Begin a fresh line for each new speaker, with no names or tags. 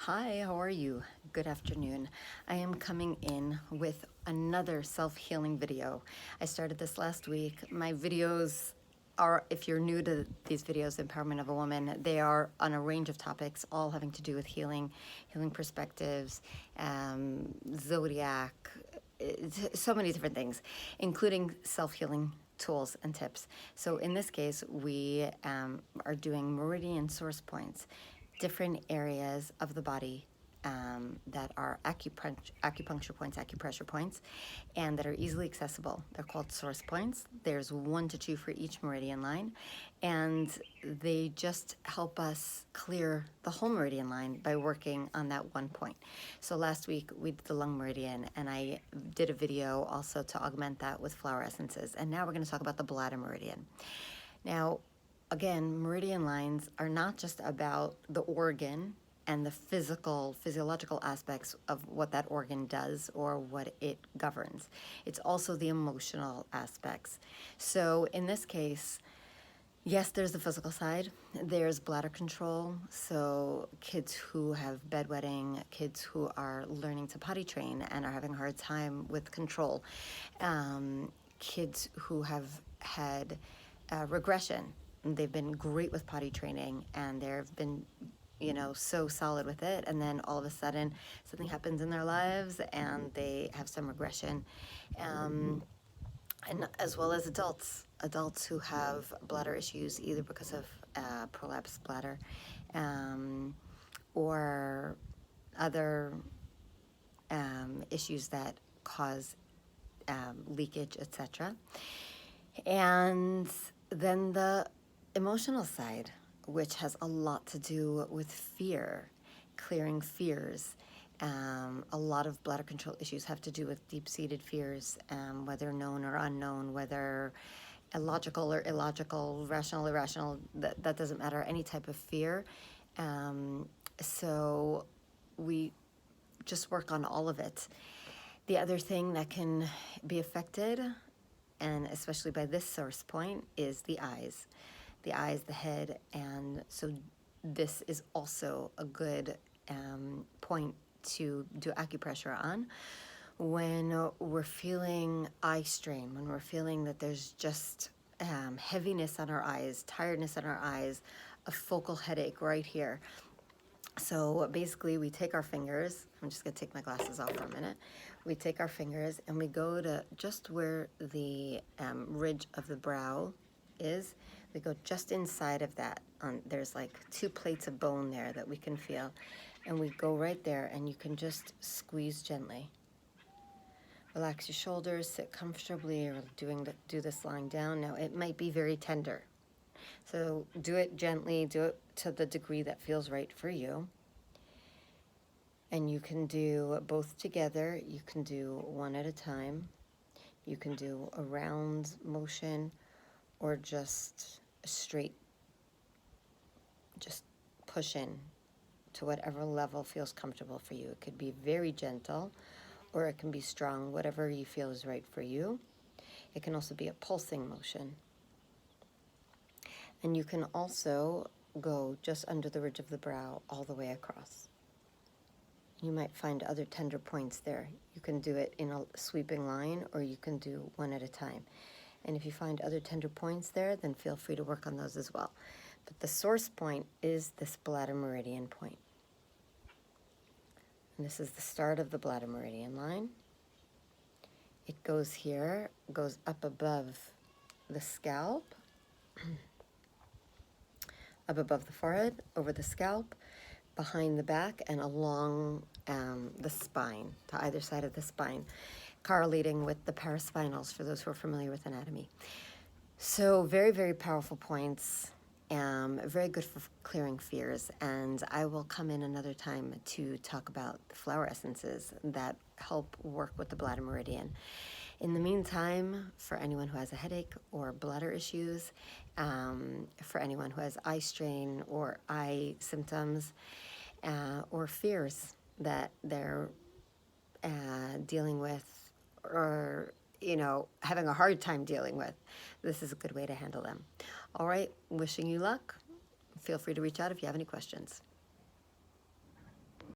Hi, how are you? Good afternoon. I am coming in with another self-healing video. I started this last week. My videos are, if you're new to these videos, Empowerment of a Woman, they are on a range of topics, all having to do with healing, healing perspectives, zodiac, so many different things, including self-healing tools and tips. So in this case, we are doing meridian source points, different areas of the body that are acupuncture points, acupressure points, and that are easily accessible. They're called source points. There's 1 to 2 for each meridian line, and they just help us clear the whole meridian line by working on that one point. So last week we did the lung meridian, and I did a video also to augment that with flower essences. And now we're going to talk about the bladder meridian. Now, again, meridian lines are not just about the organ and the physiological aspects of what that organ does or what it governs. It's also the emotional aspects. So in this case, yes, there's the physical side. There's bladder control. So kids who have bedwetting, kids who are learning to potty train and are having a hard time with control, kids who have had regression. They've been great with potty training and they've been, so solid with it, and then all of a sudden something happens in their lives and they have some regression. And as well as adults who have bladder issues, either because of prolapsed bladder or other issues that cause leakage, etc. And then the emotional side, which has a lot to do with fear, clearing fears. A lot of bladder control issues have to do with deep-seated fears, whether known or unknown, whether illogical or illogical, rational, irrational, that doesn't matter, any type of fear. So we just work on all of it. The other thing that can be affected, and especially by this source point, is the eyes. The eyes, the head, and so this is also a good point to do acupressure on when we're feeling eye strain, when we're feeling that there's just heaviness on our eyes, tiredness on our eyes, a focal headache right here. So basically we take our fingers, I'm just gonna take my glasses off for a minute. We take our fingers and we go to just where the ridge of the brow is. We go just inside of that. There's like 2 plates of bone there that we can feel. And we go right there and you can just squeeze gently. Relax your shoulders, sit comfortably, or do this lying down. Now it might be very tender. So do it gently, do it to the degree that feels right for you. And you can do both together. You can do one at a time. You can do a round motion or just a straight, just push in to whatever level feels comfortable for you. It could be very gentle or it can be strong, whatever you feel is right for you. It can also be a pulsing motion. And you can also go just under the ridge of the brow all the way across. You might find other tender points there. You can do it in a sweeping line or you can do one at a time. And if you find other tender points there, then feel free to work on those as well. But the source point is this bladder meridian point. And this is the start of the bladder meridian line. It goes here, goes up above the scalp, up above the forehead, over the scalp, behind the back, and along the spine, to either side of the spine, correlating with the paraspinals for those who are familiar with anatomy. So very, very powerful points, very good for clearing fears, and I will come in another time to talk about the flower essences that help work with the bladder meridian. In the meantime, for anyone who has a headache or bladder issues, for anyone who has eye strain or eye symptoms, or fears that they're dealing with or, having a hard time dealing with, this is a good way to handle them. All right, wishing you luck. Feel free to reach out if you have any questions.